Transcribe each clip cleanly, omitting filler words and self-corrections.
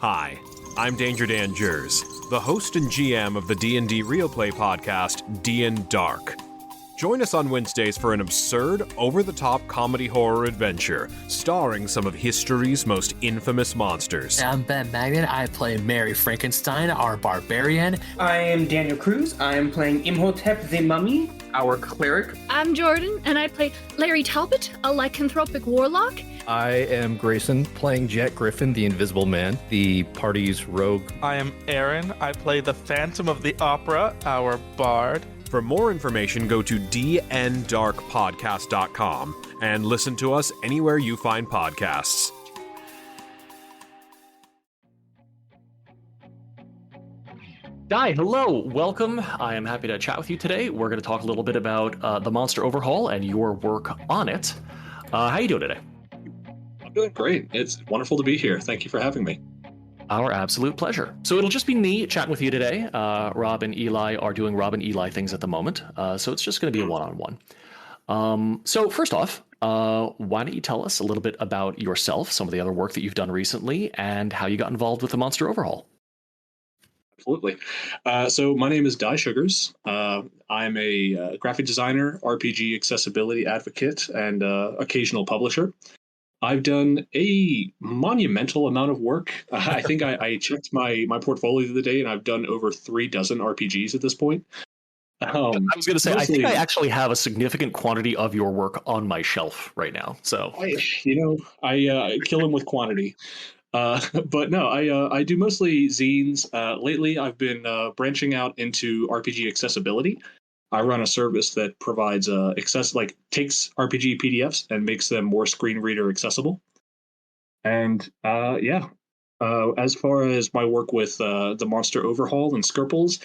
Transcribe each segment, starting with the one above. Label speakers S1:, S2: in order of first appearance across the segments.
S1: Hi, I'm Danger Dan Jers, the host and GM of the D&D Real Play podcast, D&D Dark. Join us on Wednesdays for an absurd, over-the-top comedy horror adventure, starring some of history's most infamous monsters.
S2: I'm Ben Magnet. I play Mary Frankenstein, our barbarian.
S3: I am Daniel Cruz. I am playing Imhotep the Mummy, our cleric.
S4: I'm Jordan, and I play Larry Talbot, a lycanthropic warlock.
S5: I am Grayson, playing Jet Griffin, the Invisible Man, the party's rogue.
S6: I am Aaron. I play the Phantom of the Opera, our bard.
S1: For more information, go to dndarkpodcast.com and listen to us anywhere you find podcasts.
S7: Dai, hello, welcome. I am happy to chat with you today. We're going to talk a little bit about the Monster Overhaul and your work on it. How you doing today?
S8: I'm doing great. It's wonderful to be here. Thank you for having me.
S7: Our absolute pleasure. So it'll just be me chatting with you today. Rob and Eli are doing Rob and Eli things at the moment, so it's just going to be a one-on-one. So first off, why don't you tell us a little bit about yourself, some of the other work that you've done recently, and how you got involved with the Monster Overhaul?
S8: Absolutely. So my name is Dai Shugars. I'm a graphic designer, RPG accessibility advocate, and occasional publisher. I've done a monumental amount of work. I think I checked my portfolio the other day, and I've done over 36 RPGs at this point.
S7: I was going to say, I think I actually have a significant quantity of your work on my shelf right now. So
S8: I kill them with quantity. But no, I do mostly zines. Lately, I've been branching out into RPG accessibility. I run a service that provides takes RPG PDFs and makes them more screen reader accessible. And as far as my work with the Monster Overhaul and Skirples,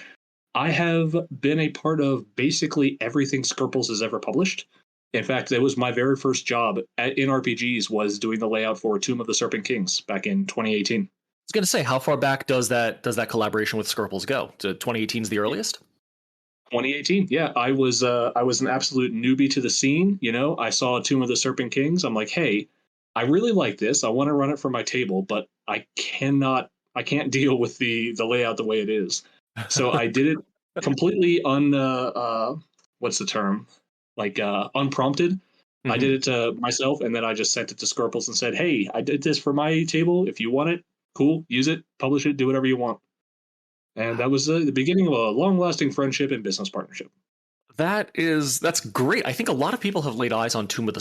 S8: I have been a part of basically everything Skirples has ever published. In fact, it was my very first job in RPGs was doing the layout for Tomb of the Serpent Kings back in 2018.
S7: I was going to say, how far back does that collaboration with Skirples go? 2018 is the earliest?
S8: 2018, yeah. I was an absolute newbie to the scene. You know, I saw Tomb of the Serpent Kings. I'm like, hey, I really like this. I want to run it for my table, but I can't deal with the layout the way it is. So I did it completely what's the term? Unprompted. Mm-hmm. I did it to myself, and then I just sent it to Skirples and said, hey, I did this for my table. If you want it, cool, use it, publish it, do whatever you want. And that was the beginning of a long-lasting friendship and business partnership.
S7: That's great. I think a lot of people have laid eyes on Tomb of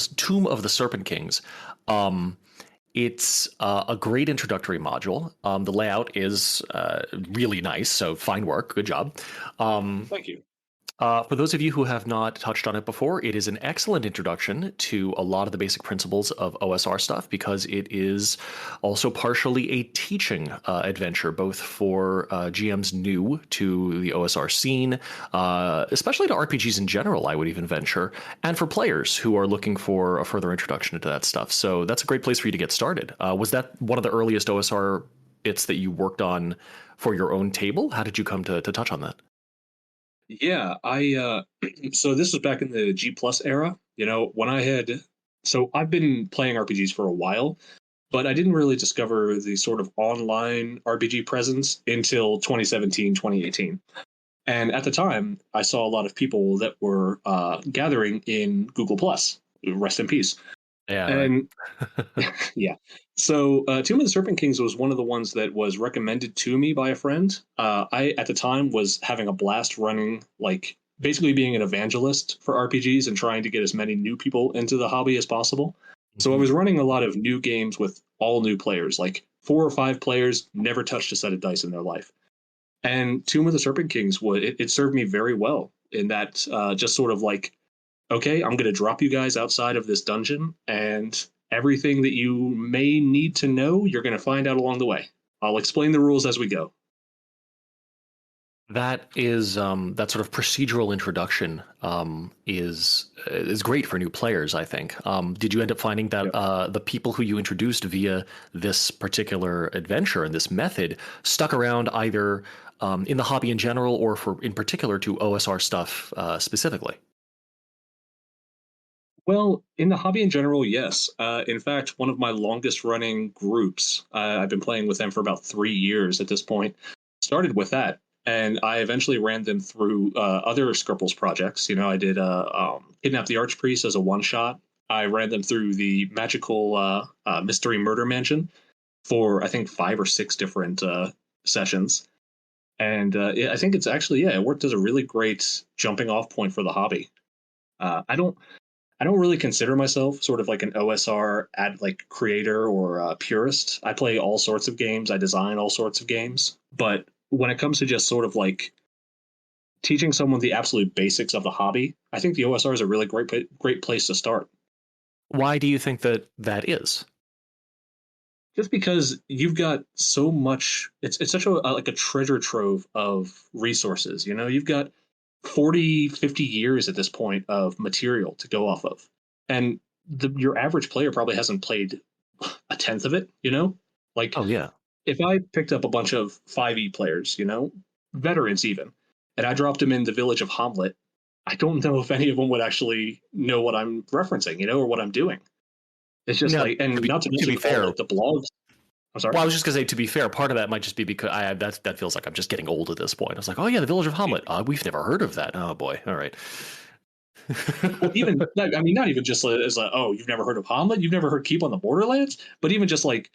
S7: the Serpent Kings. It's a great introductory module. The layout is really nice, so fine work, good job.
S8: Thank you.
S7: For those of you who have not touched on it before, it is an excellent introduction to a lot of the basic principles of OSR stuff because it is also partially a teaching adventure, both for GMs new to the OSR scene, especially to RPGs in general, I would even venture, and for players who are looking for a further introduction into that stuff. So that's a great place for you to get started. Was that one of the earliest OSR bits that you worked on for your own table? How did you come to touch on that?
S8: Yeah, so this was back in the G+ era, you know, so I've been playing RPGs for a while, but I didn't really discover the sort of online RPG presence until 2017, 2018. And at the time, I saw a lot of people that were gathering in Google+, rest in peace.
S7: Yeah.
S8: And yeah. So Tomb of the Serpent Kings was one of the ones that was recommended to me by a friend. I, at the time, was having a blast running, basically being an evangelist for RPGs and trying to get as many new people into the hobby as possible. Mm-hmm. So I was running a lot of new games with all new players, like 4 or 5 players, never touched a set of dice in their life. And Tomb of the Serpent Kings, it served me very well in that just sort of okay, I'm going to drop you guys outside of this dungeon, and everything that you may need to know, you're going to find out along the way. I'll explain the rules as we go.
S7: That is that sort of procedural introduction is great for new players, I think. Did you end up finding that the people who you introduced via this particular adventure and this method stuck around either in the hobby in general or in particular to OSR stuff specifically?
S8: Well, in the hobby in general, yes. In fact, one of my longest running groups, I've been playing with them for about 3 years at this point, started with that. And I eventually ran them through other Scribbles projects. I did Kidnap the Archpriest as a one shot. I ran them through the magical Mystery Murder Mansion for, I think, 5 or 6 different sessions. And I think it's actually, yeah, it worked as a really great jumping off point for the hobby. I don't really consider myself sort of like an OSR creator or purist. I play all sorts of games. I design all sorts of games. But when it comes to just sort of like teaching someone the absolute basics of the hobby, I think the OSR is a really great place to start.
S7: Why do you think that is?
S8: Just because you've got so much, it's such a treasure trove of resources. You've got 40, 50 years at this point of material to go off of. And your average player probably hasn't played a tenth of it, Like,
S7: Oh, yeah.
S8: if I picked up a bunch of 5e players, veterans even, and I dropped them in the village of Howlett, I don't know if any of them would actually know what I'm referencing, or what I'm doing. It's just
S7: No,
S8: and not to mention
S7: be fair,
S8: the blogs. I'm sorry.
S7: Well, I was just going to say, to be fair, part of that might just be because that feels like I'm just getting old at this point. I was like, oh, yeah, the Village of Howlett. We've never heard of that. Oh, boy. All right.
S8: Well, even, not even just as oh, you've never heard of Howlett? You've never heard Keep on the Borderlands? But even just like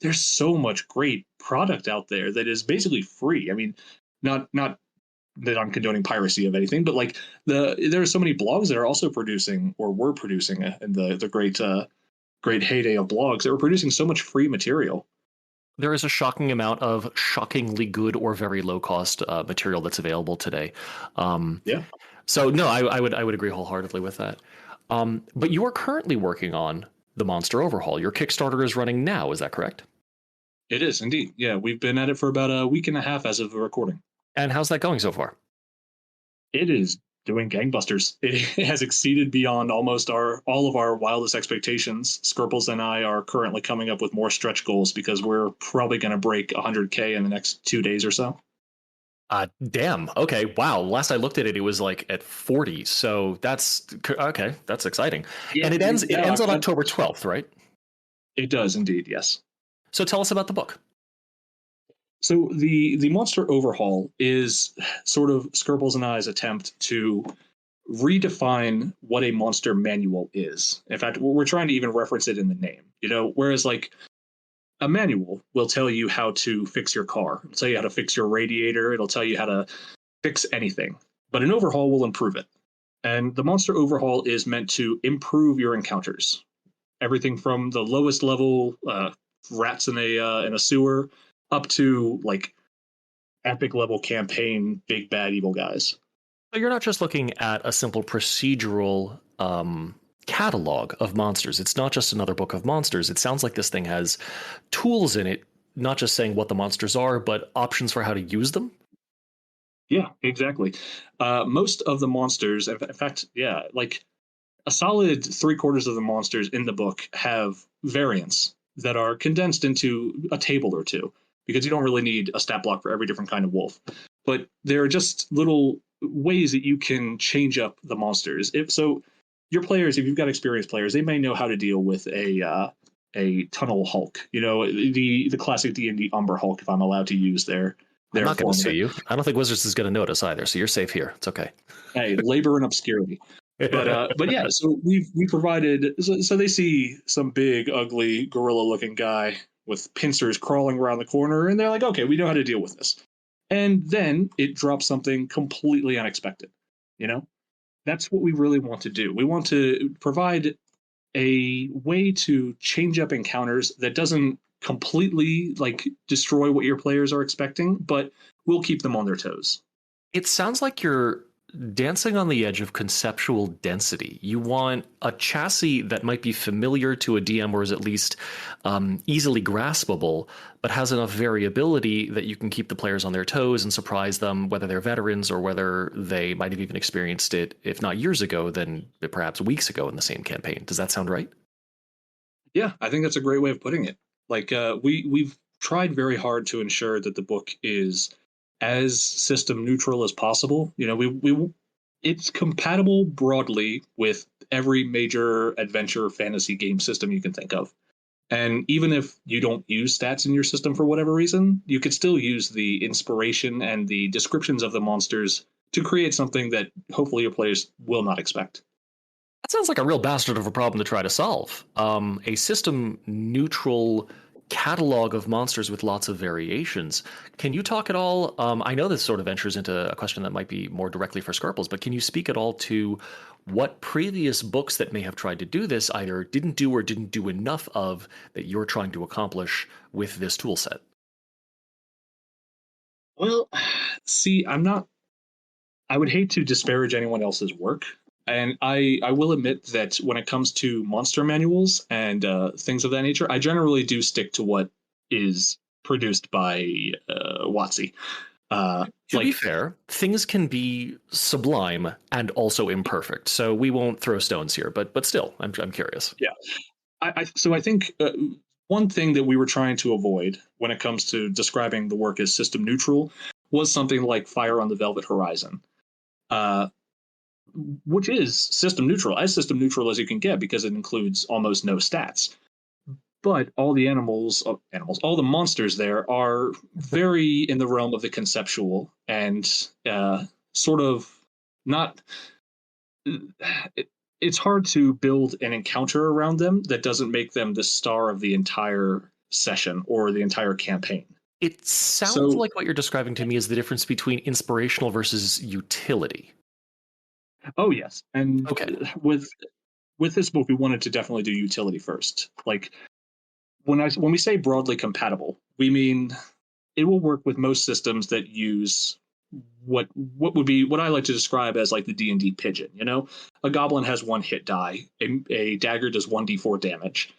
S8: there's so much great product out there that is basically free. I mean, not that I'm condoning piracy of anything, but like there are so many blogs that are also producing or were producing in the great heyday of blogs that were producing so much free material.
S7: There is a shocking amount of shockingly good or very low cost material that's available today.
S8: Yeah.
S7: So no, I would agree wholeheartedly with that. But you are currently working on the Monster Overhaul. Your Kickstarter is running now. Is that correct?
S8: It is indeed. Yeah, we've been at it for about a week and a half as of the recording.
S7: And how's that going so far?
S8: It is doing gangbusters. It has exceeded beyond almost all of our wildest expectations. Scribbles and I are currently coming up with more stretch goals because we're probably going to break 100K in the next 2 days or so.
S7: Damn. Okay. Wow. Last I looked at it, it was like at 40. So that's okay. That's exciting.
S8: Yeah,
S7: and it ends on October 12th, right?
S8: It does indeed. Yes.
S7: So tell us about the book.
S8: So the Monster Overhaul is sort of Scribbles and I's attempt to redefine what a monster manual is. In fact, we're trying to even reference it in the name. Whereas like a manual will tell you how to fix your car. It'll tell you how to fix your radiator. It'll tell you how to fix anything. But an overhaul will improve it. And the Monster Overhaul is meant to improve your encounters. Everything from the lowest level rats in a sewer up to like epic level campaign big bad evil guys.
S7: So you're not just looking at a simple procedural catalog of monsters. It's not just another book of monsters. It sounds like this thing has tools in it, not just saying what the monsters are, but options for how to use them.
S8: Yeah, exactly. Most of the monsters, in fact, yeah, like a solid 3/4 of the monsters in the book have variants that are condensed into a table or two, because you don't really need a stat block for every different kind of wolf. But there are just little ways that you can change up the monsters. Your players, if you've got experienced players, they may know how to deal with a tunnel Hulk. The classic D&D Umber Hulk, if I'm allowed to use their
S7: I'm not going to sue you. I don't think Wizards is going to notice either, so you're safe here. It's okay.
S8: Hey, labor in obscurity. But yeah, so we provided. So they see some big, ugly, gorilla-looking guy with pincers crawling around the corner, and they're like, "Okay, we know how to deal with this." And then it drops something completely unexpected. That's what we really want to do. We want to provide a way to change up encounters that doesn't completely destroy what your players are expecting, but will keep them on their toes.
S7: It sounds like you're dancing on the edge of conceptual density. You want a chassis that might be familiar to a DM, or is at least easily graspable, but has enough variability that you can keep the players on their toes and surprise them, whether they're veterans or whether they might have even experienced it, if not years ago, then perhaps weeks ago in the same campaign. Does that sound right?
S8: Yeah, I think that's a great way of putting it. We've tried very hard to ensure that the book is as system neutral as possible. It's compatible broadly with every major adventure fantasy game system you can think of. And even if you don't use stats in your system for whatever reason, you could still use the inspiration and the descriptions of the monsters to create something that hopefully your players will not expect.
S7: That sounds like a real bastard of a problem to try to solve. A system neutral catalog of monsters with lots of variations. Can you talk at all? I know this sort of ventures into a question that might be more directly for Scarples, but can you speak at all to what previous books that may have tried to do this either didn't do or didn't do enough of that you're trying to accomplish with this tool set?
S8: Well, see, I would hate to disparage anyone else's work. And I will admit that when it comes to monster manuals and things of that nature, I generally do stick to what is produced by WotC.
S7: To be fair, things can be sublime and also imperfect, so we won't throw stones here. But still, I'm curious.
S8: Yeah, so I think one thing that we were trying to avoid when it comes to describing the work as system neutral was something like Fire on the Velvet Horizon. Which is system neutral as you can get because it includes almost no stats. But all the all the monsters there are very in the realm of the conceptual and sort of not. It's hard to build an encounter around them that doesn't make them the star of the entire session or the entire campaign.
S7: It sounds like what you're describing to me is the difference between inspirational versus utility.
S8: Oh yes, and
S7: okay.
S8: With this book, we wanted to definitely do utility first. Like when we say broadly compatible, we mean it will work with most systems that use what would be what I like to describe as like the D&D pigeon. You know, a goblin has one hit die, a dagger does 1d4 damage,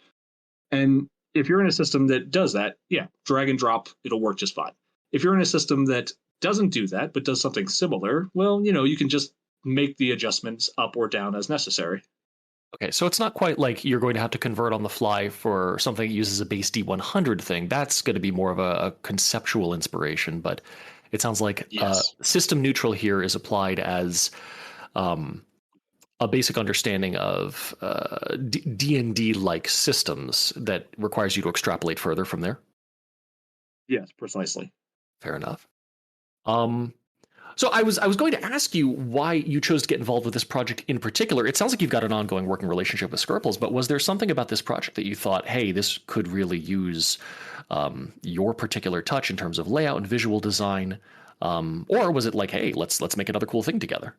S8: and if you're in a system that does that, yeah, drag and drop, it'll work just fine. If you're in a system that doesn't do that but does something similar, well, you can just make the adjustments up or down as necessary.
S7: Okay, so it's not quite like you're going to have to convert on the fly for something that uses a base D100 thing. That's going to be more of a conceptual inspiration, but it sounds like system neutral here is applied as a basic understanding of D&D-like systems that requires you to extrapolate further from there.
S8: Yes, precisely.
S7: Fair enough. So I was going to ask you why you chose to get involved with this project in particular. It sounds like you've got an ongoing working relationship with Scarples, but was there something about this project that you thought, hey, this could really use your particular touch in terms of layout and visual design? Or was it like, hey, let's make another cool thing together?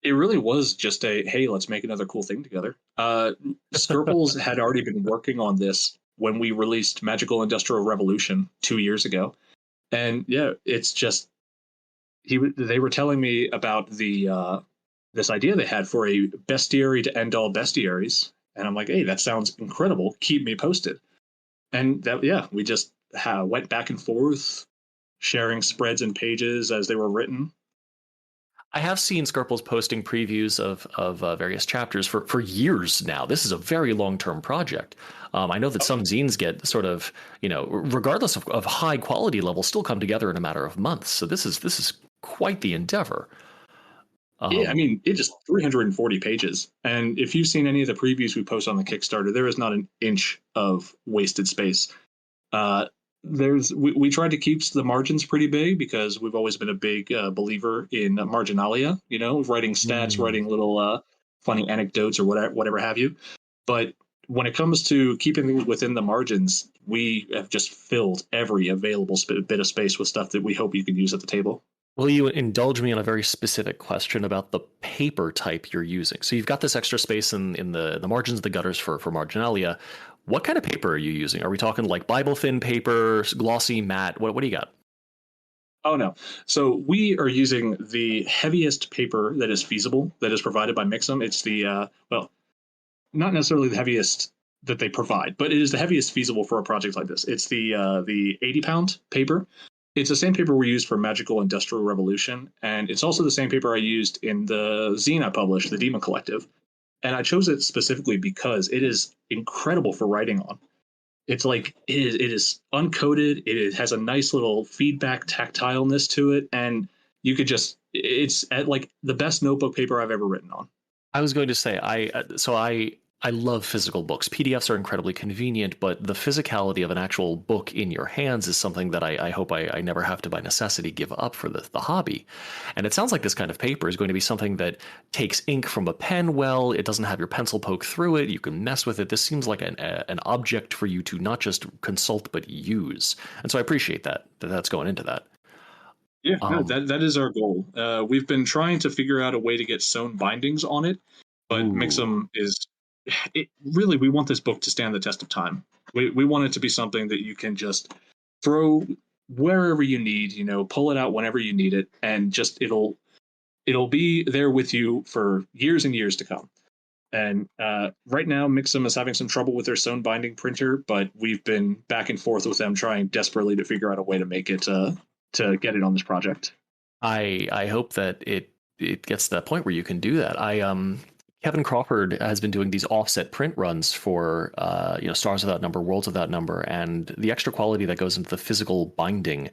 S8: It really was just a, hey, let's make another cool thing together. Scarples had already been working on this when we released Magical Industrial Revolution 2 years ago. And yeah, it's just, they were telling me about this idea they had for a bestiary to end all bestiaries, and I'm like, hey, that sounds incredible. Keep me posted. And we just went back and forth, sharing spreads and pages as they were written.
S7: I have seen Scarples posting previews of various chapters for years now. This is a very long-term project. I know that some zines get sort of, regardless of high quality level, still come together in a matter of months. So this is quite the endeavor.
S8: Yeah, I mean, it is 340 pages. And if you've seen any of the previews we post on the Kickstarter, there is not an inch of wasted space. We tried to keep the margins pretty big because we've always been a big believer in marginalia, writing stats, writing little funny anecdotes or whatever have you. But when it comes to keeping things within the margins, we have just filled every available bit of space with stuff that we hope you can use at the table.
S7: Will you indulge me on a very specific question about the paper type you're using? So you've got this extra space in the margins of the gutters for marginalia. What kind of paper are you using? Are we talking like Bible thin paper, glossy, matte? What do you got?
S8: Oh, no. So we are using the heaviest paper that is feasible, that is provided by Mixam. It's the, not necessarily the heaviest that they provide, but it is the heaviest feasible for a project like this. It's the 80-pound paper. It's the same paper we used for Magical Industrial Revolution, and it's also the same paper I used in the zine I published, the Demon Collective. And I chose it specifically because it is incredible for writing on. It's like it is uncoated. It has a nice little feedback tactileness to it, and you could it's at like the best notebook paper I've ever written on.
S7: I was going to say I love physical books. PDFs are incredibly convenient, but the physicality of an actual book in your hands is something that I hope I never have to, by necessity, give up for the hobby. And it sounds like this kind of paper is going to be something that takes ink from a pen well. It doesn't have your pencil poke through it. You can mess with it. This seems like an object for you to not just consult but use. And so I appreciate that's going into that.
S8: Yeah, no, that is our goal. We've been trying to figure out a way to get sewn bindings on it, but Mix'em is... we want this book to stand the test of time. We want it to be something that you can just throw wherever you need, pull it out whenever you need it, and just it'll be there with you for years and years to come. And right now, Mix'em is having some trouble with their sewn binding printer, but we've been back and forth with them, trying desperately to figure out a way to make it to get it on this project.
S7: I hope that it gets to that point where you can do that. Kevin Crawford has been doing these offset print runs for Stars Without Number, Worlds Without Number, and the extra quality that goes into the physical binding.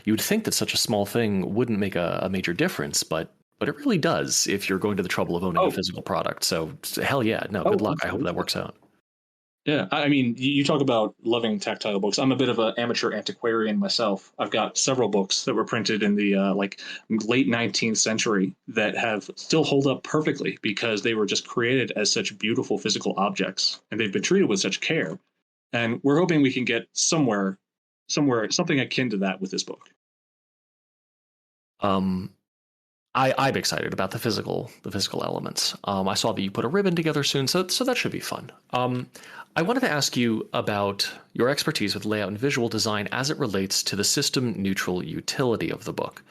S7: You would think that such a small thing wouldn't make a major difference, but it really does if you're going to the trouble of owning a physical product. So hell yeah, no, good luck. I hope that works out.
S8: Yeah, I mean, you talk about loving tactile books. I'm a bit of an amateur antiquarian myself. I've got several books that were printed in the late 19th century that have still hold up perfectly because they were just created as such beautiful physical objects, and they've been treated with such care. And we're hoping we can get somewhere something akin to that with this book.
S7: I'm excited about the physical elements. I saw that you put a ribbon together soon, so that should be fun. I wanted to ask you about your expertise with layout and visual design as it relates to the system-neutral utility of the book.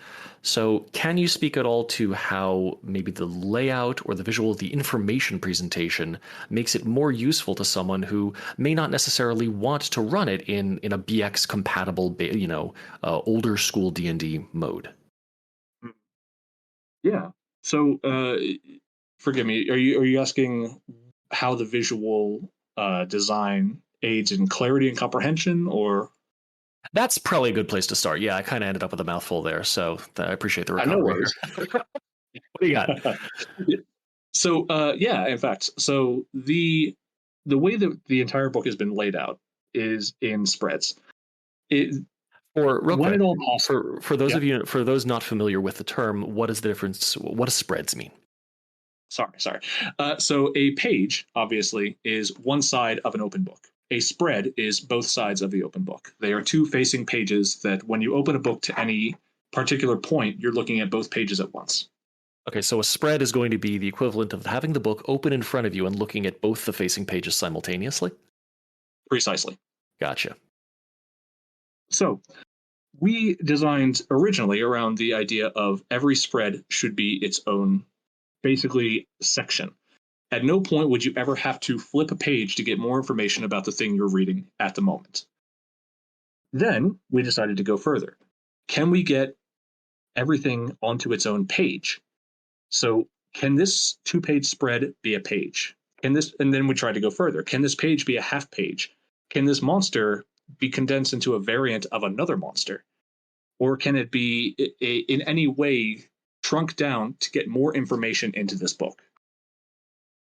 S7: So can you speak at all to how maybe the layout or the information presentation makes it more useful to someone who may not necessarily want to run it in a BX-compatible, older school D&D mode?
S8: Yeah. So, forgive me. Are you asking how the visual design aids in clarity and comprehension, or?
S7: That's probably a good place to start. Yeah, I kind of ended up with a mouthful there, so I appreciate the recovery.
S8: No worries.
S7: What do you got?
S8: So, in fact, so the way that the entire book has been laid out is in spreads.
S7: For those not familiar with the term, what is the difference? What does spreads mean?
S8: Sorry. So a page, obviously, is one side of an open book. A spread is both sides of the open book. They are two facing pages that when you open a book to any particular point, you're looking at both pages at once.
S7: Okay, so a spread is going to be the equivalent of having the book open in front of you and looking at both the facing pages simultaneously?
S8: Precisely.
S7: Gotcha.
S8: So we designed originally around the idea of every spread should be its own, basically, section. At no point would you ever have to flip a page to get more information about the thing you're reading at the moment. Then we decided to go further. Can we get everything onto its own page? So can this 2-page spread be a page? And then we tried to go further. Can this page be a half page? Can this monster be condensed into a variant of another monster? Or can it be in any way shrunk down to get more information into this book?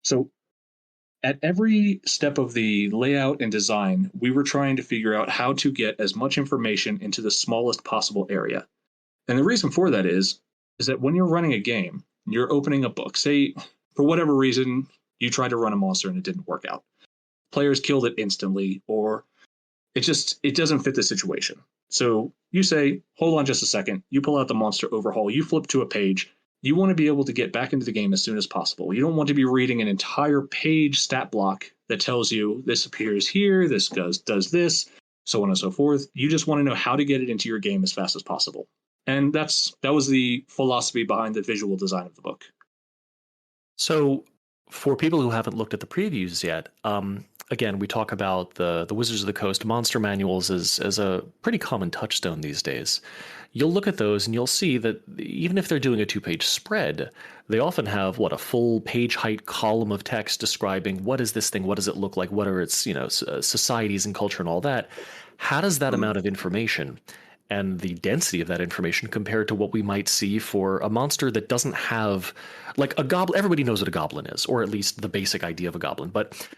S8: So at every step of the layout and design, we were trying to figure out how to get as much information into the smallest possible area. And the reason for that is that when you're running a game, you're opening a book. Say, for whatever reason, you tried to run a monster and it didn't work out. Players killed it instantly, or it doesn't fit the situation. So you say, hold on just a second. You pull out the monster overhaul. You flip to a page. You want to be able to get back into the game as soon as possible. You don't want to be reading an entire page stat block that tells you this appears here, this does this, so on and so forth. You just want to know how to get it into your game as fast as possible. And that was the philosophy behind the visual design of the book.
S7: So for people who haven't looked at the previews yet, again, we talk about the Wizards of the Coast monster manuals as a pretty common touchstone these days. You'll look at those and you'll see that even if they're doing a 2-page spread, they often have a full page height column of text describing what is this thing, what does it look like, what are its societies and culture and all that. How does that amount of information and the density of that information compared to what we might see for a monster that doesn't have, like, a goblin. Everybody knows what a goblin is, or at least the basic idea of a goblin. But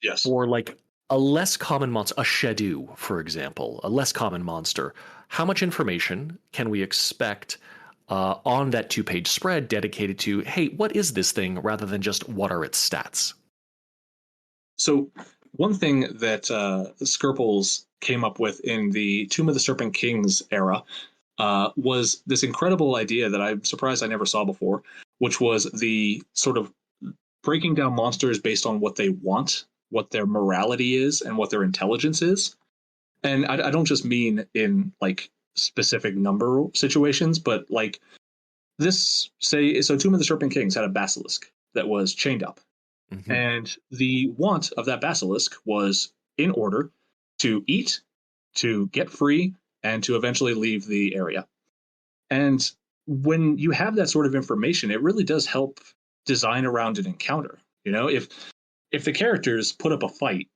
S8: Yes.
S7: for like a less common monster, a Shedu, for example, a less common monster, how much information can we expect on that 2-page spread dedicated to, hey, what is this thing, rather than just what are its stats?
S8: So one thing that Skirples came up with in the Tomb of the Serpent Kings era was this incredible idea that I'm surprised I never saw before, which was the sort of breaking down monsters based on what they want, what their morality is, and what their intelligence is. And I don't just mean in like specific number situations, but like this, say, so Tomb of the Serpent Kings had a basilisk that was chained up.
S7: Mm-hmm.
S8: And the want of that basilisk was in order to eat, to get free, and to eventually leave the area. And when you have that sort of information, it really does help design around an encounter. You know, if the characters put up a fight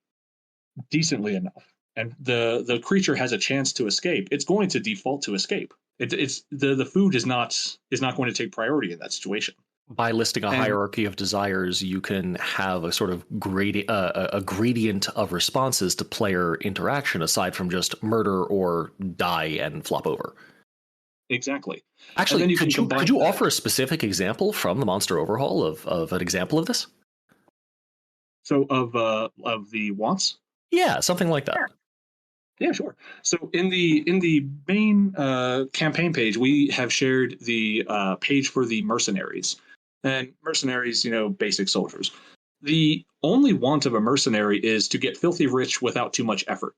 S8: decently enough and the creature has a chance to escape, it's going to default to escape. It's the food is not going to take priority in that situation.
S7: By listing a hierarchy of desires, you can have a sort of gradient of responses to player interaction, aside from just murder or die and flop over.
S8: Exactly.
S7: Actually, could you offer a specific example from the Monster Overhaul of an example of this?
S8: So of the wants?
S7: Yeah, something like that.
S8: Yeah, sure. So in the main campaign page, we have shared the page for the mercenaries. And mercenaries, you know, basic soldiers. The only want of a mercenary is to get filthy rich without too much effort.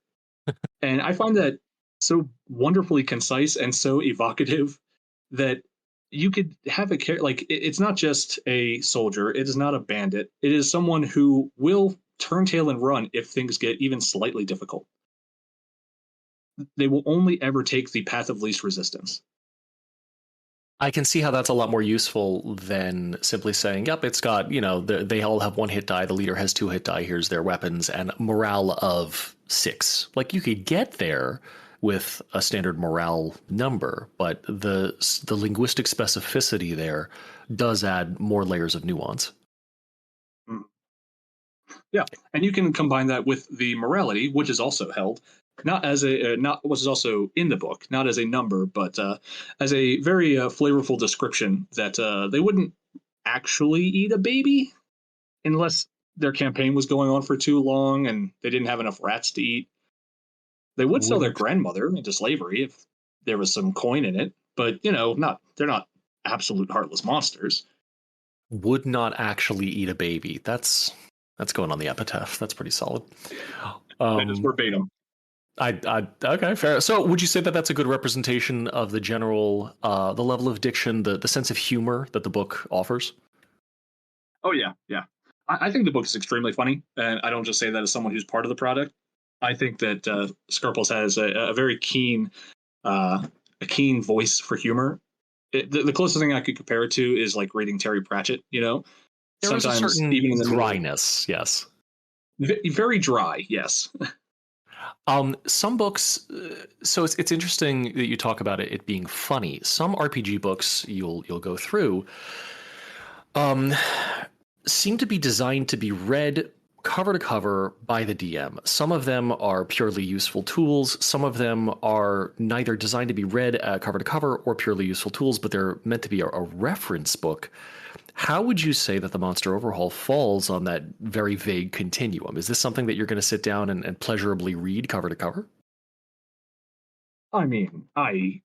S8: And I find that so wonderfully concise and so evocative that you could have a character, like, it's not just a soldier, it is not a bandit, it is someone who will turn tail and run if things get even slightly difficult. They will only ever take the path of least resistance.
S7: I can see how that's a lot more useful than simply saying, yep, it's got, you know, they all have 1 hit die, the leader has 2 hit die, here's their weapons, and morale of 6. Like, you could get there with a standard morale number, but the linguistic specificity there does add more layers of nuance.
S8: Yeah, and you can combine that with the morality, which is also held not as which is also in the book, not as a number, but as a very flavorful description that they wouldn't actually eat a baby unless their campaign was going on for too long and they didn't have enough rats to eat. They would sell their grandmother into slavery if there was some coin in it, but you know, they're not absolute heartless monsters.
S7: Would not actually eat a baby. That's going on the epitaph. That's pretty solid.
S8: That is verbatim.
S7: Okay, fair. So would you say that that's a good representation of the general, the level of diction, the sense of humor that the book offers?
S8: Oh, yeah. I think the book is extremely funny, and I don't just say that as someone who's part of the product. I think that Skirples has a very keen voice for humor. The closest thing I could compare it to is like reading Terry Pratchett, you know?
S7: There is a certain
S8: even in the
S7: dryness, yes.
S8: Very dry, yes.
S7: Some books, so it's interesting that you talk about it being funny. Some RPG books you'll go through seem to be designed to be read cover to cover by the DM. Some of them are purely useful tools. Some of them are neither designed to be read cover to cover or purely useful tools, but they're meant to be a reference book. How would you say that the Monster Overhaul falls on that very vague continuum? Is this something that you're going to sit down and pleasurably read cover to cover?
S8: I mean, I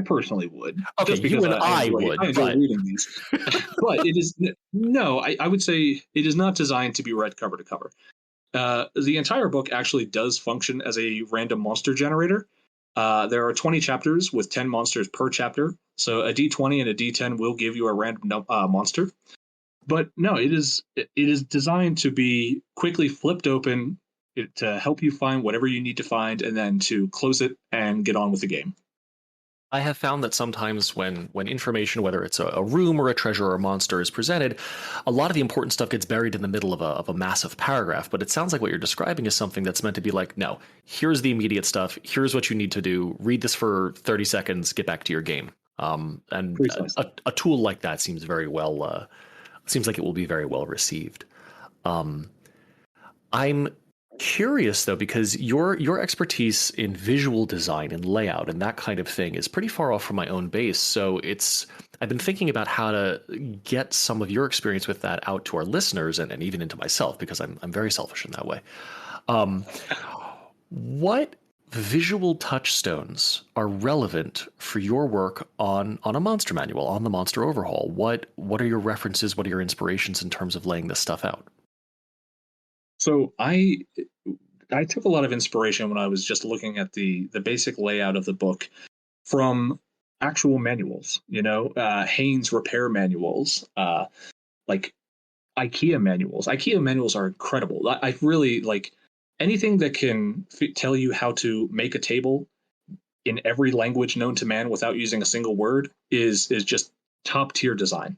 S8: personally would.
S7: Okay,
S8: just because
S7: I would.
S8: I enjoy reading these. But it is I would say it is not designed to be read cover to cover. The entire book actually does function as a random monster generator. There are 20 chapters with 10 monsters per chapter. So a D20 and a D10 will give you a random monster. But no, it is designed to be quickly flipped open to help you find whatever you need to find and then to close it and get on with the game.
S7: I have found that sometimes when information, whether it's a room or a treasure or a monster, is presented, a lot of the important stuff gets buried in the middle of a massive paragraph. But it sounds like what you're describing is something that's meant to be like, no, here's the immediate stuff. Here's what you need to do. Read this for 30 seconds. Get back to your game. And a tool like that seems very well. Seems like it will be very well received. I'm curious though, because your expertise in visual design and layout and that kind of thing is pretty far off from my own base. So I've been thinking about how to get some of your experience with that out to our listeners and even into myself, because I'm very selfish in that way. What visual touchstones are relevant for your work on a monster manual, on the monster overhaul? What are your references? What are your inspirations in terms of laying this stuff out?
S8: So I took a lot of inspiration when I was just looking at the basic layout of the book from actual manuals, Haynes repair manuals, like IKEA manuals. IKEA manuals are incredible. I really like anything that can tell you how to make a table in every language known to man without using a single word is just top tier design,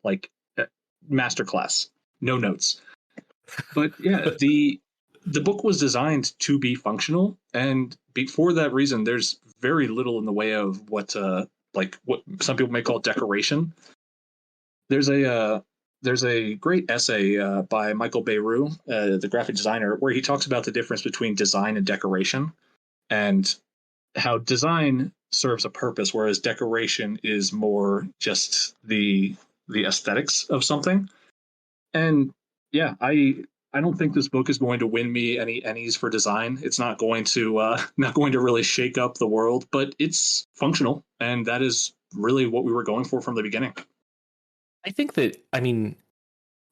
S8: like masterclass, no notes. But yeah, the book was designed to be functional, and for that reason, there's very little in the way of what some people may call decoration. There's a great essay by Michael Beirut, the graphic designer, where he talks about the difference between design and decoration, and how design serves a purpose, whereas decoration is more just the aesthetics of something. And yeah, I don't think this book is going to win me any Ennies for design. It's not going to really shake up the world, but it's functional, and that is really what we were going for from the beginning.
S7: I think that,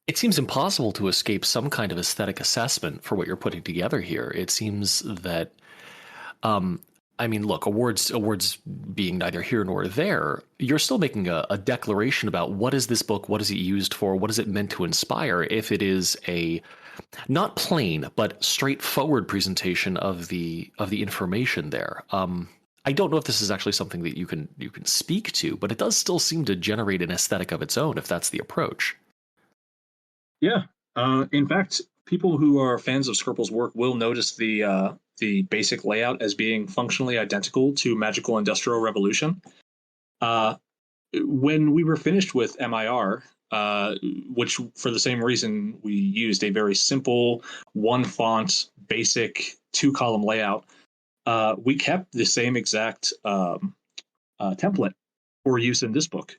S7: it seems impossible to escape some kind of aesthetic assessment for what you're putting together here. It seems that, look, awards being neither here nor there, you're still making a declaration about what is this book, what is it used for, what is it meant to inspire, if it is a not plain but straightforward presentation of the information there. I don't know if this is actually something that you can speak to, but it does still seem to generate an aesthetic of its own if that's the approach.
S8: Yeah. In fact, people who are fans of Scripple's work will notice the basic layout as being functionally identical to Magical Industrial Revolution. When we were finished with MIR, which for the same reason we used a very simple one font, basic 2-column layout, we kept the same exact template for use in this book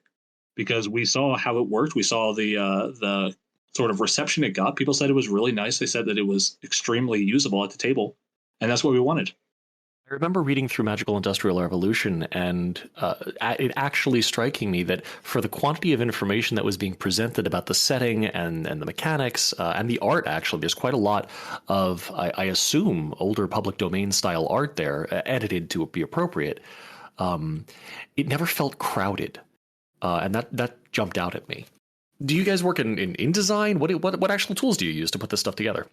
S8: because we saw how it worked. We saw the sort of reception it got. People said it was really nice. They said that it was extremely usable at the table, and that's what we wanted.
S7: I remember reading through Magical Industrial Revolution and it actually striking me that for the quantity of information that was being presented about the setting and the mechanics and the art, actually, there's quite a lot of, I assume, older public domain style art there, edited to be appropriate. It never felt crowded, and that jumped out at me. Do you guys work in design? What actual tools do you use to put this stuff together?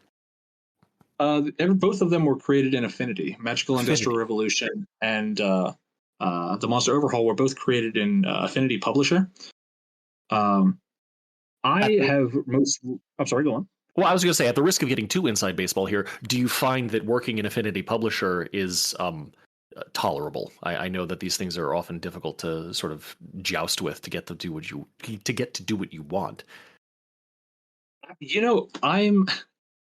S8: Both of them were created in Affinity. Magical Industrial Revolution and the Monster Overhaul were both created in Affinity Publisher. I'm sorry, go on.
S7: Well, I was going to say, at the risk of getting too inside baseball here, do you find that working in Affinity Publisher is tolerable? I know that these things are often difficult to sort of joust with to get to do what you want.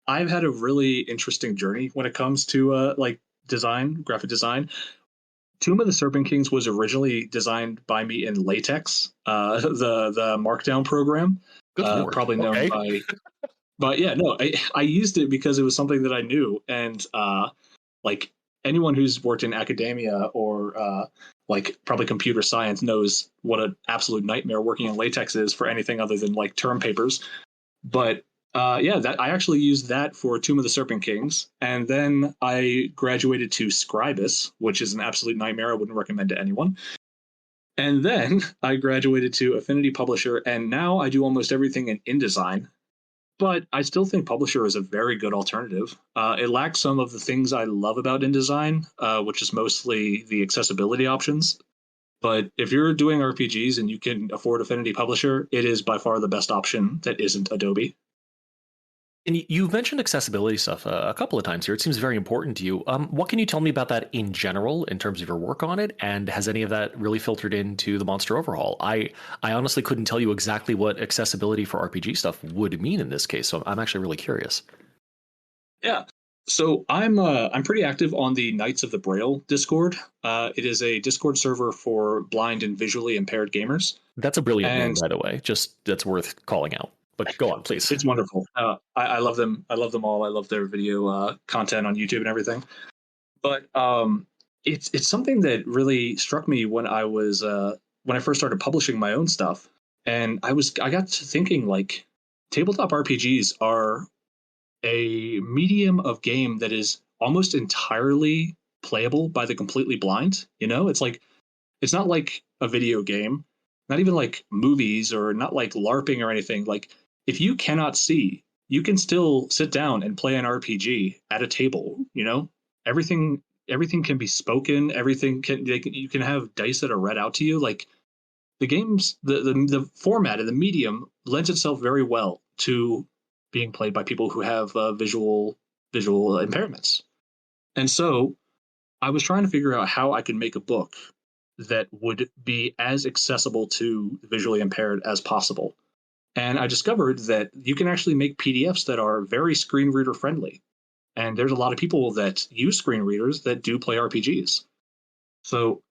S8: I've had a really interesting journey when it comes to design, graphic design. Tomb of the Serpent Kings was originally designed by me in LaTeX, the Markdown program, probably known by. But yeah, no, I used it because it was something that I knew, and anyone who's worked in academia or probably computer science knows what an absolute nightmare working in LaTeX is for anything other than term papers. But that I actually used that for Tomb of the Serpent Kings, and then I graduated to Scribus, which is an absolute nightmare. I wouldn't recommend to anyone. And then I graduated to Affinity Publisher, and now I do almost everything in InDesign. But I still think Publisher is a very good alternative. It lacks some of the things I love about InDesign, which is mostly the accessibility options. But if you're doing RPGs and you can afford Affinity Publisher, it is by far the best option that isn't Adobe.
S7: And you've mentioned accessibility stuff a couple of times here. It seems very important to you. What can you tell me about that in general in terms of your work on it? And has any of that really filtered into the Monster Overhaul? I honestly couldn't tell you exactly what accessibility for RPG stuff would mean in this case. So I'm actually really curious.
S8: Yeah. So I'm pretty active on the Knights of the Braille Discord. It is a Discord server for blind and visually impaired gamers.
S7: That's a brilliant name, by the way. Just that's worth calling out. But go on, please.
S8: It's wonderful. I love them. I love them all. I love their video content on YouTube and everything. But it's something that really struck me when I first started publishing my own stuff, and I got to thinking, like, tabletop RPGs are a medium of game that is almost entirely playable by the completely blind. You know, it's not like a video game, not even like movies, or not like LARPing or anything. Like, if you cannot see, you can still sit down and play an RPG at a table. You know, everything can be spoken. You can have dice that are read out to you. Like, the games, the format and the medium lends itself very well to being played by people who have visual impairments. And so I was trying to figure out how I could make a book that would be as accessible to the visually impaired as possible. And I discovered that you can actually make PDFs that are very screen reader friendly. And there's a lot of people that use screen readers that do play RPGs. So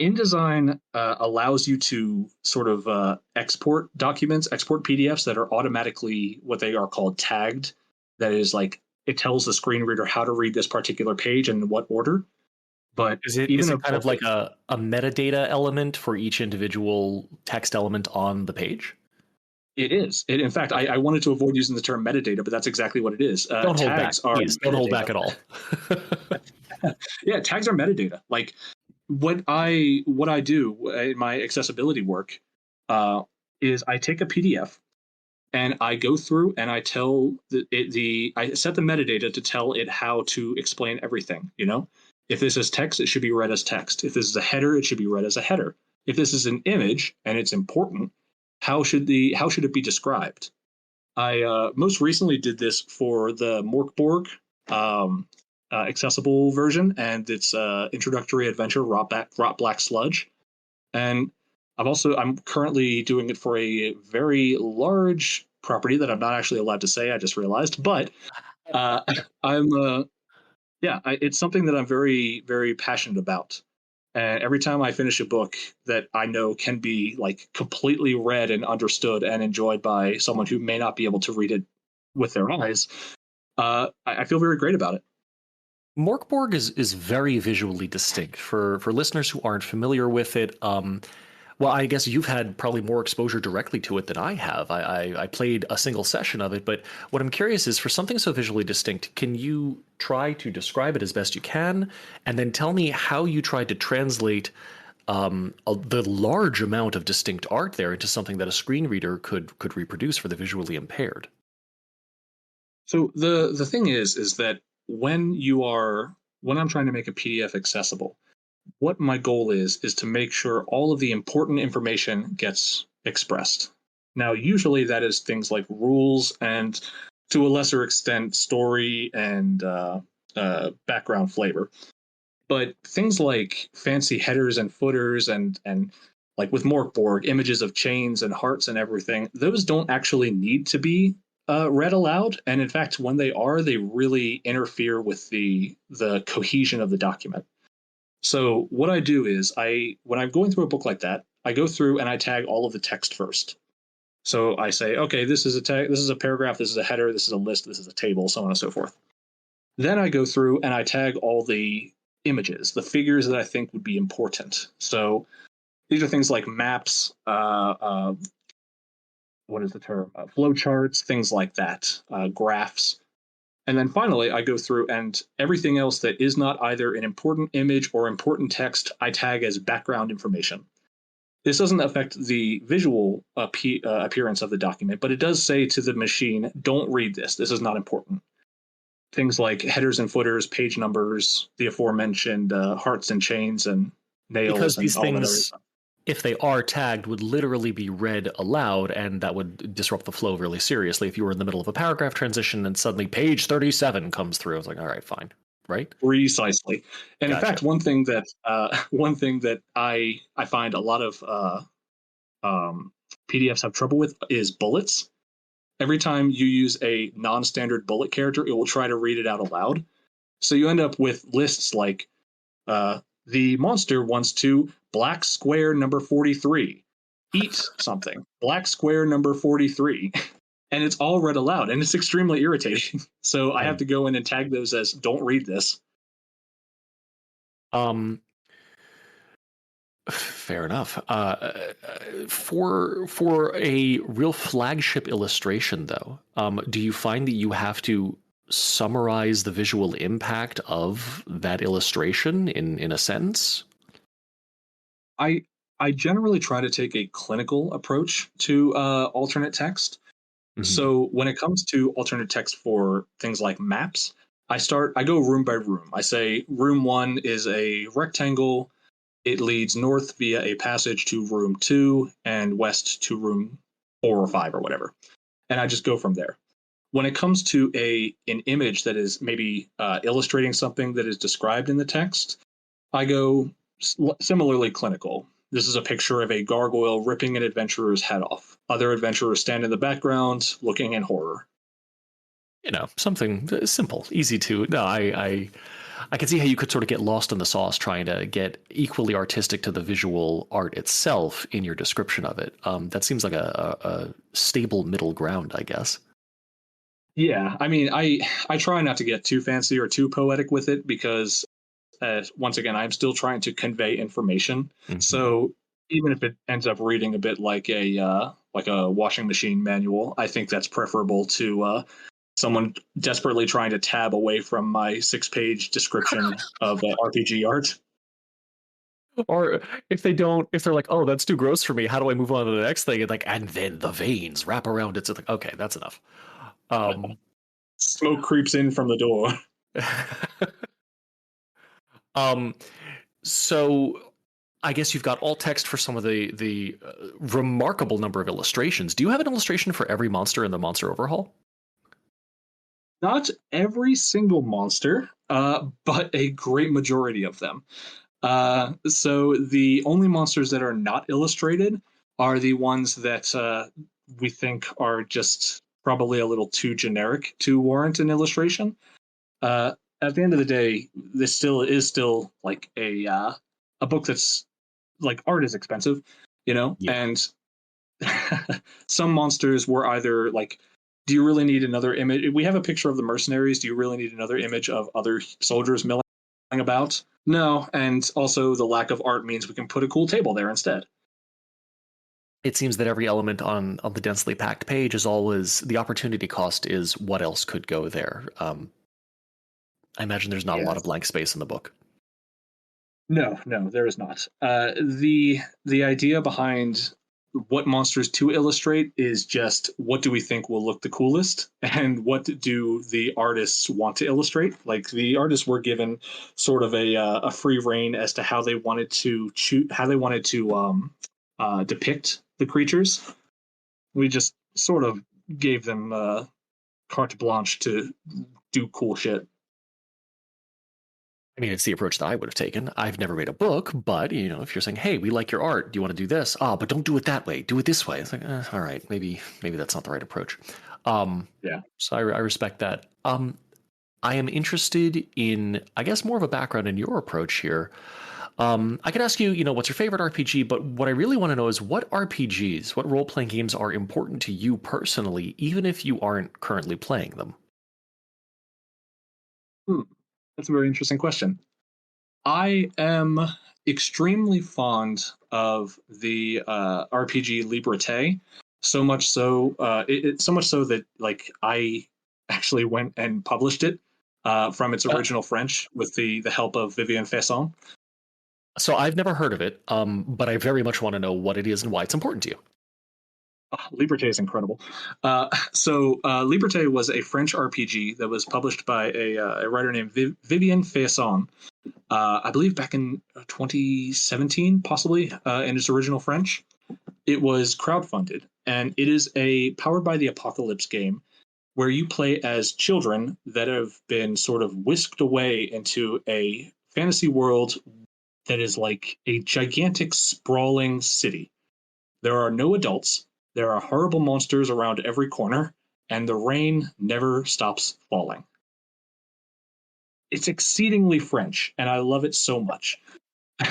S8: InDesign allows you to sort of export PDFs that are automatically what they are called tagged. That is, like, it tells the screen reader how to read this particular page and in what order. But
S7: is it kind of like a metadata element for each individual text element on the page?
S8: It is. In fact, I wanted to avoid using the term metadata, but that's exactly what it is.
S7: Don't hold back. Please, don't hold back at all.
S8: Yeah, tags are metadata. Like, what I do in my accessibility work is I take a PDF and I go through and I tell I set the metadata to tell it how to explain everything. You know, if this is text, it should be read as text. If this is a header, it should be read as a header. If this is an image and it's important, how should it be described? I most recently did this for the Morkborg accessible version and its introductory adventure, Rot Black Sludge. And I'm currently doing it for a very large property that I'm not actually allowed to say, I just realized, but it's something that I'm very, very passionate about. And every time I finish a book that I know can be, like, completely read and understood and enjoyed by someone who may not be able to read it with their eyes, I feel very great about it.
S7: Morkborg is very visually distinct. For listeners who aren't familiar with it, well, I guess you've had probably more exposure directly to it than I have. I played a single session of it, but what I'm curious is, for something so visually distinct, can you try to describe it as best you can, and then tell me how you tried to translate the large amount of distinct art there into something that a screen reader could reproduce for the visually impaired?
S8: So the thing is that when I'm trying to make a PDF accessible, what my goal is to make sure all of the important information gets expressed. Now, usually that is things like rules and, to a lesser extent, story and background flavor. But things like fancy headers and footers and like with Morkborg, images of chains and hearts and everything, those don't actually need to be read aloud. And in fact, when they are, they really interfere with the cohesion of the document. So what I do is when I'm going through a book like that, I go through and I tag all of the text first. So I say, okay, this is a tag, this is a paragraph, this is a header, this is a list, this is a table, so on and so forth. Then I go through and I tag all the images, the figures that I think would be important. So these are things like maps, what is the term? Flowcharts, things like that, graphs. And then finally, I go through and everything else that is not either an important image or important text, I tag as background information. This doesn't affect the visual appearance of the document, but it does say to the machine, don't read this. This is not important. Things like headers and footers, page numbers, the aforementioned hearts and chains and nails
S7: Because
S8: and
S7: these
S8: all that other
S7: things,
S8: stuff.
S7: if they are tagged, would literally be read aloud, and that would disrupt the flow really seriously. If you were in the middle of a paragraph transition and suddenly page 37 comes through, it's like, all right, fine, right?
S8: Precisely. And in
S7: Gotcha.
S8: fact, one thing that I find a lot of PDFs have trouble with is bullets. Every time you use a non-standard bullet character, it will try to read it out aloud. So you end up with lists like the monster wants to black square number 43 eat something, black square number 43. And it's all read aloud, and it's extremely irritating. So I have to go in and tag those as don't read this.
S7: Fair enough. For a real flagship illustration, though, do you find that you have to summarize the visual impact of that illustration in a sentence?
S8: I generally try to take a clinical approach to alternate text.
S7: Mhm.
S8: So when it comes to alternate text for things like maps, I go room by room. I say room 1 is a rectangle. It leads north via a passage to room 2 and west to room 4 or 5 or whatever. And I just go from there. When it comes to an image that is maybe illustrating something that is described in the text, I go similarly clinical. This is a picture of a gargoyle ripping an adventurer's head off. Other adventurers stand in the background, looking in horror.
S7: Something simple, easy to. No, I can see how you could sort of get lost in the sauce trying to get equally artistic to the visual art itself in your description of it. That seems like a stable middle ground, I guess.
S8: Yeah, I mean, I try not to get too fancy or too poetic with it because, once again, I'm still trying to convey information.
S7: Mm-hmm.
S8: So even if it ends up reading a bit like a washing machine manual, I think that's preferable to someone desperately trying to tab away from my 6-page description of RPG art.
S7: Or if they're like, oh, that's too gross for me, how do I move on to the next thing? And then the veins wrap around it. So it's like, okay, that's enough.
S8: Smoke creeps in from the door.
S7: So I guess you've got alt text for some of the remarkable number of illustrations. Do you have an illustration for every monster in the Monster Overhaul?
S8: Not every single monster, but a great majority of them. So the only monsters that are not illustrated are the ones that we think are just probably a little too generic to warrant an illustration. At the end of the day, this is still like a book that's like art is expensive,
S7: Yeah.
S8: and some monsters were either like, do you really need another image? We have a picture of the mercenaries. Do you really need another image of other soldiers milling about? No, and also the lack of art means we can put a cool table there instead.
S7: It seems that every element on the densely packed page is always the opportunity cost is what else could go there. I imagine there's not a lot of blank space in the book.
S8: No, there is not. The idea behind what monsters to illustrate is just what do we think will look the coolest and what do the artists want to illustrate. Like the artists were given sort of a free rein as to how they wanted to depict the creatures. We just sort of gave them carte blanche to do cool shit.
S7: I mean, it's the approach that I would have taken. I've never made a book, but if you're saying, "Hey, we like your art. Do you want to do this?" But don't do it that way. Do it this way. It's like, all right, maybe that's not the right approach.
S8: Yeah.
S7: So I respect that. I am interested in, I guess, more of a background in your approach here. I could ask you, what's your favorite RPG? But what I really want to know is what RPGs, what role-playing games are important to you personally, even if you aren't currently playing them.
S8: That's a very interesting question. I am extremely fond of the RPG Liberté, so much so that like I actually went and published it from its original French with the help of Vivian Fesson.
S7: So I've never heard of it, but I very much want to know what it is and why it's important to you.
S8: Liberté is incredible. Liberté was a French RPG that was published by a writer named Vivian Faisson, I believe back in 2017, possibly, in its original French. It was crowdfunded, and it is a powered by the apocalypse game where you play as children that have been sort of whisked away into a fantasy world that is like a gigantic, sprawling city. There are no adults. There are horrible monsters around every corner, and the rain never stops falling. It's exceedingly French, and I love it so much.
S7: I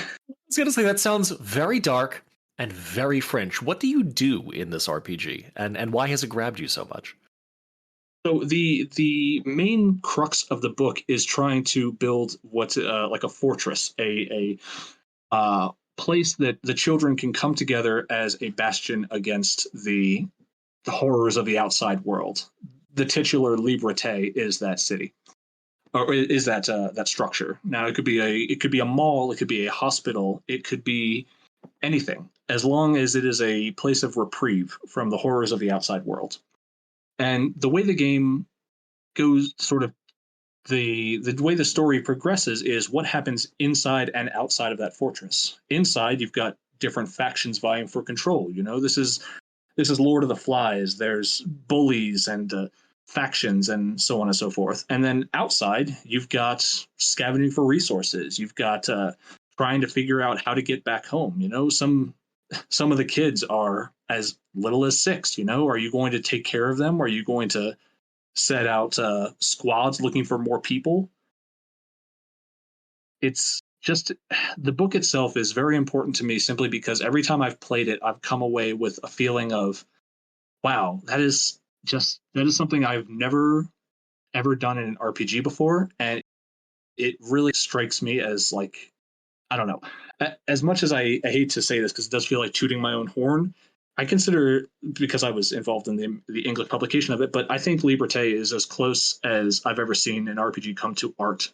S7: was going to say, that sounds very dark and very French. What do you do in this RPG, and why has it grabbed you so much?
S8: So the main crux of the book is trying to build what's like a fortress, a place that the children can come together as a bastion against the horrors of the outside world. The titular Liberté is that city, or is that structure. Now it could be a mall, it could be a hospital, it could be anything, as long as it is a place of reprieve from the horrors of the outside world. And the way the game goes, sort of the way the story progresses is what happens inside and outside of that fortress. Inside, you've got different factions vying for control. You know, this is Lord of the Flies. There's bullies and factions and so on and so forth. And then outside, you've got scavenging for resources. You've got trying to figure out how to get back home. You know, some of the kids are as little as 6. You know, are you going to take care of them? Are you going to set out squads looking for more people? It's just, the book itself is very important to me simply because every time I've played it, I've come away with a feeling of, wow, that is something I've never ever done in an RPG before, and it really strikes me as, like, I don't know. As much as I hate to say this because it does feel like tooting my own horn, I consider, because I was involved in the English publication of it, but I think Liberté is as close as I've ever seen an RPG come to art.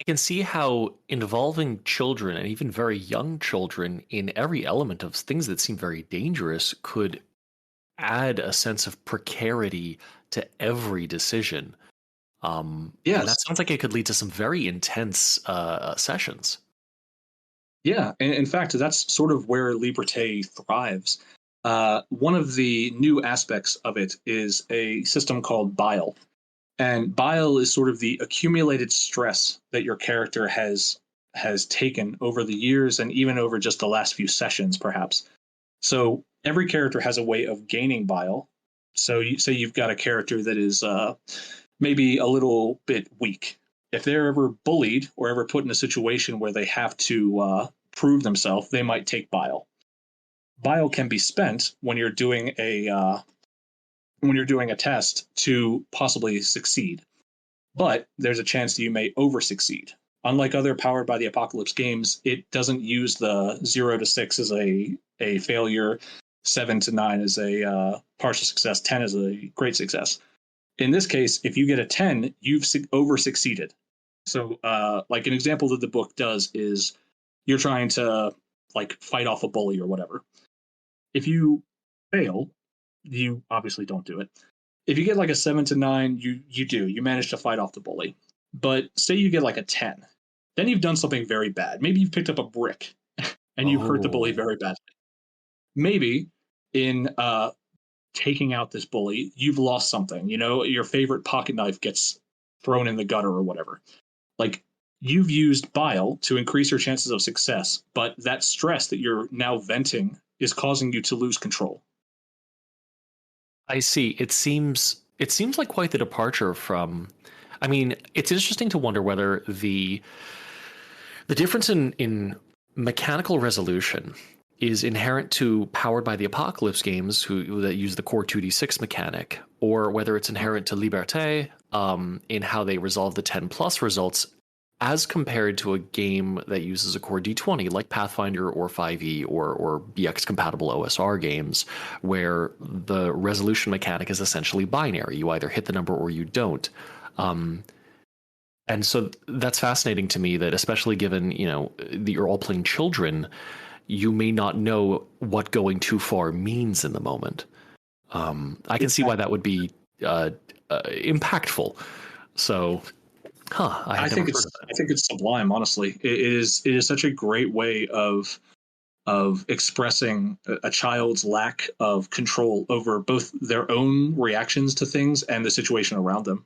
S7: I can see how involving children, and even very young children, in every element of things that seem very dangerous could add a sense of precarity to every decision.
S8: Yes.
S7: And that sounds like it could lead to some very intense sessions.
S8: Yeah, and in fact, that's sort of where Liberté thrives. One of the new aspects of it is a system called bile. And bile is sort of the accumulated stress that your character has taken over the years and even over just the last few sessions, perhaps. So every character has a way of gaining bile. So you say you've got a character that is maybe a little bit weak. If they're ever bullied or ever put in a situation where they have to prove themselves, they might take bile. Bile can be spent when you're doing a test to possibly succeed, but there's a chance that you may over succeed. Unlike other Powered by the Apocalypse games, it doesn't use the 0 to 6 as a failure, 7 to 9 as a partial success, 10 as a great success. In this case, if you get a 10, you've over succeeded. So, like an example that the book does is you're trying to like fight off a bully or whatever. If you fail, you obviously don't do it. If you get like a 7 to 9, you manage to fight off the bully. But say you get like a 10, then you've done something very bad. Maybe you've picked up a brick and you've hurt the bully very badly. Maybe in taking out this bully, you've lost something. You know, your favorite pocket knife gets thrown in the gutter or whatever. Like, you've used bile to increase your chances of success, but that stress that you're now venting is causing you to lose control.
S7: I see. It seems like quite the departure from. I mean, it's interesting to wonder whether the difference in mechanical resolution is inherent to Powered by the Apocalypse games that use the core 2d6 mechanic, or whether it's inherent to Liberté in how they resolve the 10 plus results as compared to a game that uses a core d20 like Pathfinder or 5e or BX compatible OSR games, where the resolution mechanic is essentially binary. You either hit the number or you don't. And so that's fascinating to me, that especially given, you know, that you're all playing children, you may not know what going too far means in the moment. I can see why that would be impactful. So, I think
S8: it's sublime. Honestly, it is such a great way of expressing a child's lack of control over both their own reactions to things and the situation around them.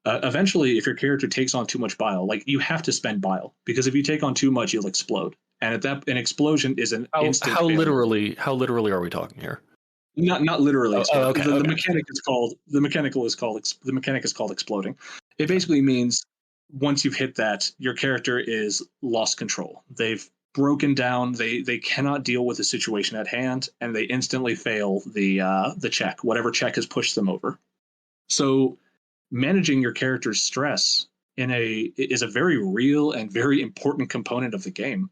S8: Eventually, if your character takes on too much bile, like you have to spend bile, because if you take on too much, you'll explode. And an explosion is an instant
S7: how
S8: failure.
S7: how literally are we talking here?
S8: Not literally.
S7: Okay,
S8: the mechanic is called exploding. It basically means once you've hit that, your character is lost control. They've broken down. They cannot deal with the situation at hand, and they instantly fail the check, whatever check has pushed them over. So managing your character's stress is a very real and very important component of the game.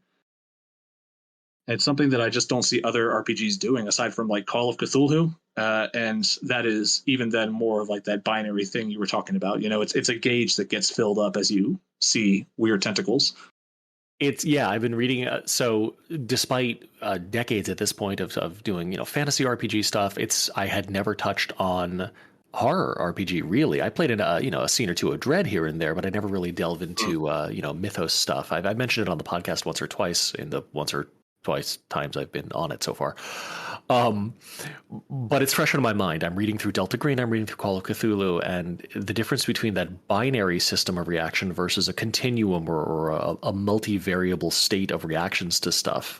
S8: It's something that I just don't see other RPGs doing, aside from like Call of Cthulhu, and that is even then more of like that binary thing you were talking about. It's a gauge that gets filled up as you see weird tentacles.
S7: I've been reading. So despite decades at this point of doing fantasy RPG stuff, I had never touched on horror RPG really. I played in a scene or two of Dread here and there, but I never really delved into mythos stuff. I mentioned it on the podcast once or twice in the once or twice times I've been on it so far. But it's fresh in my mind. I'm reading through Delta Green, I'm reading through Call of Cthulhu, and the difference between that binary system of reaction versus a continuum or a multivariable state of reactions to stuff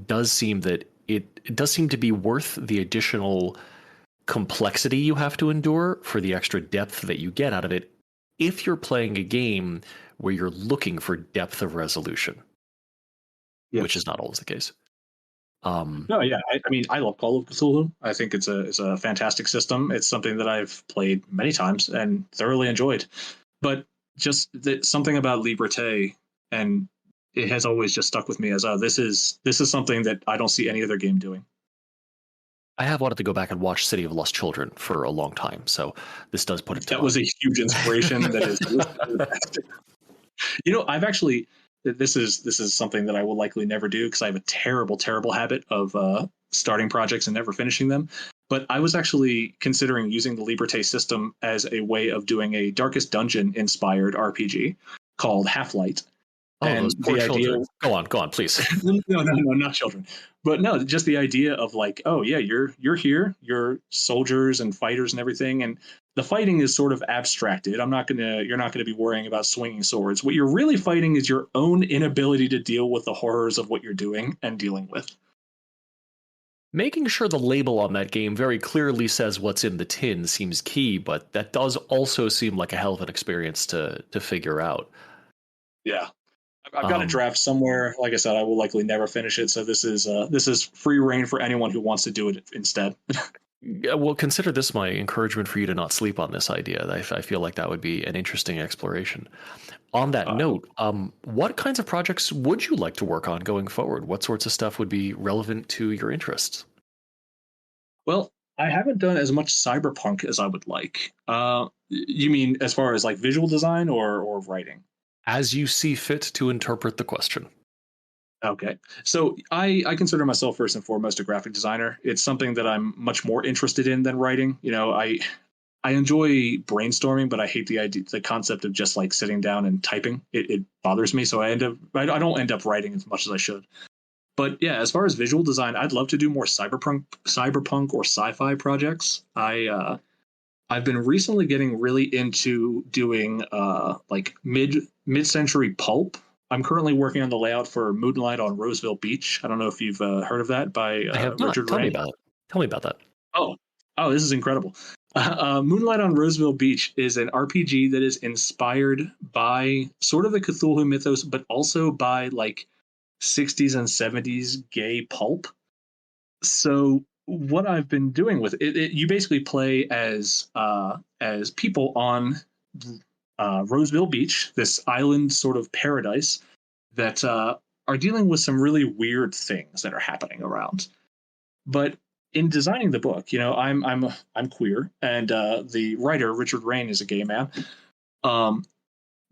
S7: does seem to be worth the additional complexity you have to endure for the extra depth that you get out of it if you're playing a game where you're looking for depth of resolution. Yes. Which is not always the case.
S8: No, yeah. I love Call of Cthulhu. I think it's a fantastic system. It's something that I've played many times and thoroughly enjoyed. But just something about Liberté, and it has always just stuck with me as this is something that I don't see any other game doing.
S7: I have wanted to go back and watch City of Lost Children for a long time, so this does put it.
S8: That was a huge inspiration. That is, I've actually. This is something that I will likely never do because I have a terrible habit of starting projects and never finishing them. But I was actually considering using the Liberté system as a way of doing a Darkest Dungeon inspired RPG called Half-Light.
S7: Oh, and those poor children. Go on, please.
S8: No, not children. But no, just the idea of like, oh yeah, you're here, you're soldiers and fighters and everything, and the fighting is sort of abstracted. You're not gonna be worrying about swinging swords. What you're really fighting is your own inability to deal with the horrors of what you're doing and dealing with.
S7: Making sure the label on that game very clearly says what's in the tin seems key, but that does also seem like a hell of an experience to figure out.
S8: Yeah. I've got a draft somewhere. Like I said, I will likely never finish it. So this is free reign for anyone who wants to do it instead.
S7: Yeah, well, consider this my encouragement for you to not sleep on this idea. I feel like that would be an interesting exploration. On that note, what kinds of projects would you like to work on going forward? What sorts of stuff would be relevant to your interests?
S8: Well, I haven't done as much cyberpunk as I would like. You mean as far as like visual design or writing?
S7: As you see fit to interpret the question.
S8: Okay. So I consider myself first and foremost a graphic designer. It's something that I'm much more interested in than writing. I enjoy brainstorming, but I hate the concept of just like sitting down and typing. It bothers me. So I don't end up writing as much as I should. But yeah, as far as visual design, I'd love to do more cyberpunk or sci-fi projects. I've been recently getting really into doing like mid-century pulp. I'm currently working on the layout for Moonlight on Roseville Beach. I don't know if you've heard of that by
S7: I have not. Tell me about that.
S8: Oh, this is incredible. Moonlight on Roseville Beach is an RPG that is inspired by sort of the Cthulhu mythos, but also by like 60s and 70s gay pulp. So what I've been doing with it, you basically play as people on Roseville Beach, this island sort of paradise that are dealing with some really weird things that are happening around. But in designing the book, I'm queer, and the writer Richard Rain is a gay man.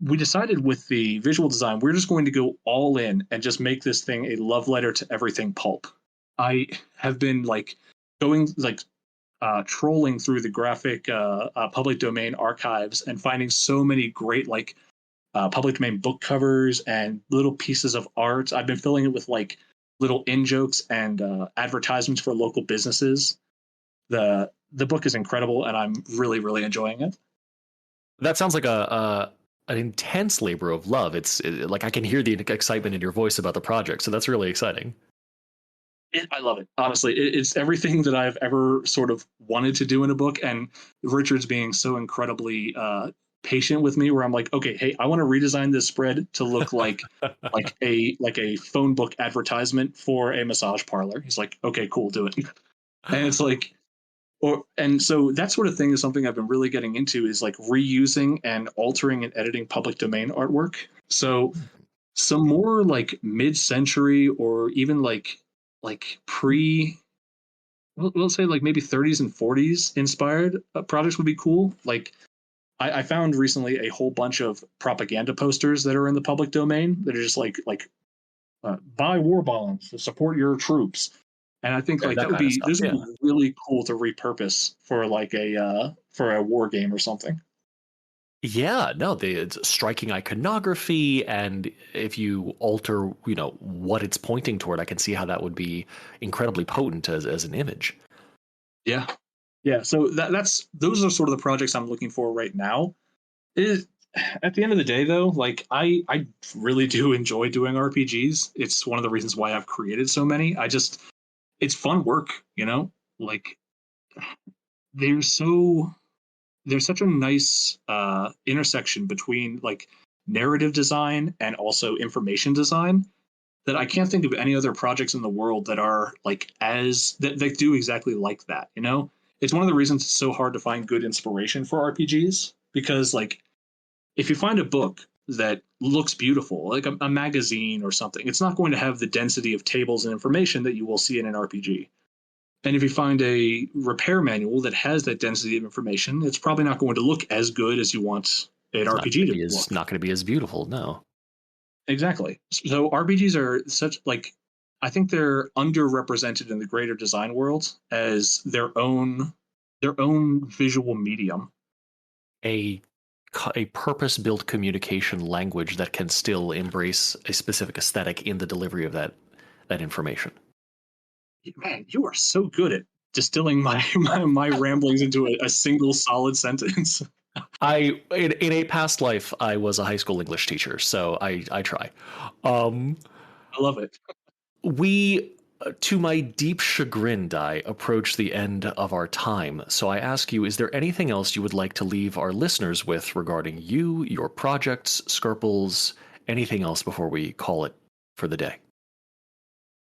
S8: we decided with the visual design, we're just going to go all in and just make this thing a love letter to everything pulp. I have been like going like trolling through the graphic public domain archives and finding so many great like public domain book covers and little pieces of art. I've been filling it with like little in jokes and advertisements for local businesses. The book is incredible, and I'm really, really enjoying it.
S7: That sounds like an intense labor of love. It's like I can hear the excitement in your voice about the project, so that's really exciting.
S8: I love it. Honestly, it's everything that I've ever sort of wanted to do in a book, and Richard's being so incredibly patient with me, where I'm like, okay, hey, I want to redesign this spread to look like a phone book advertisement for a massage parlor. He's like, okay, cool, do it. And it's like, and so that sort of thing is something I've been really getting into, is like reusing and altering and editing public domain artwork. So some more like mid-century or even like we'll say like maybe 30s and 40s inspired projects would be cool. Like I found recently a whole bunch of propaganda posters that are in the public domain that are just like buy war bonds to support your troops. And I think like that would be this would be really cool to repurpose for like for a war game or something.
S7: Yeah, no, it's striking iconography, and if you alter, what it's pointing toward, I can see how that would be incredibly potent as an image.
S8: Yeah. So those are sort of the projects I'm looking for right now. At the end of the day, though, like I really do enjoy doing RPGs. It's one of the reasons why I've created so many. It's fun work, like there's such a nice intersection between like narrative design and also information design that I can't think of any other projects in the world that are like that do exactly like that. It's one of the reasons it's so hard to find good inspiration for RPGs, because like if you find a book that looks beautiful, like a magazine or something, it's not going to have the density of tables and information that you will see in an RPG. And if you find a repair manual that has that density of information, it's probably not going to look as good as you want an RPG to look.
S7: It's not going to be as beautiful, no.
S8: Exactly. So RPGs are such like, I think they're underrepresented in the greater design world as their own visual medium.
S7: A purpose-built communication language that can still embrace a specific aesthetic in the delivery of that information.
S8: Man, you are so good at distilling my ramblings into a single solid sentence.
S7: In a past life, I was a high school English teacher, so I try.
S8: I love it.
S7: We, to my deep chagrin, Dai, approach the end of our time. So I ask you, is there anything else you would like to leave our listeners with regarding you, your projects, Skirples, anything else before we call it for the day?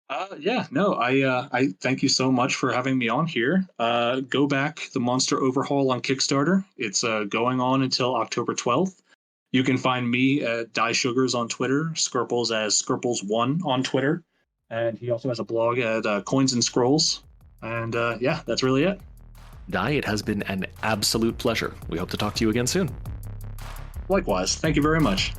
S8: I thank you so much for having me on here. Go back the Monster Overhaul on Kickstarter. It's going on until October 12th. You can find me at Dai Shugars on Twitter, Skirples as Skirples1 on Twitter, and he also has a blog at Coins and Scrolls. And that's really it.
S7: Dai, it has been an absolute pleasure. We hope to talk to you again soon.
S8: Likewise. Thank you very much.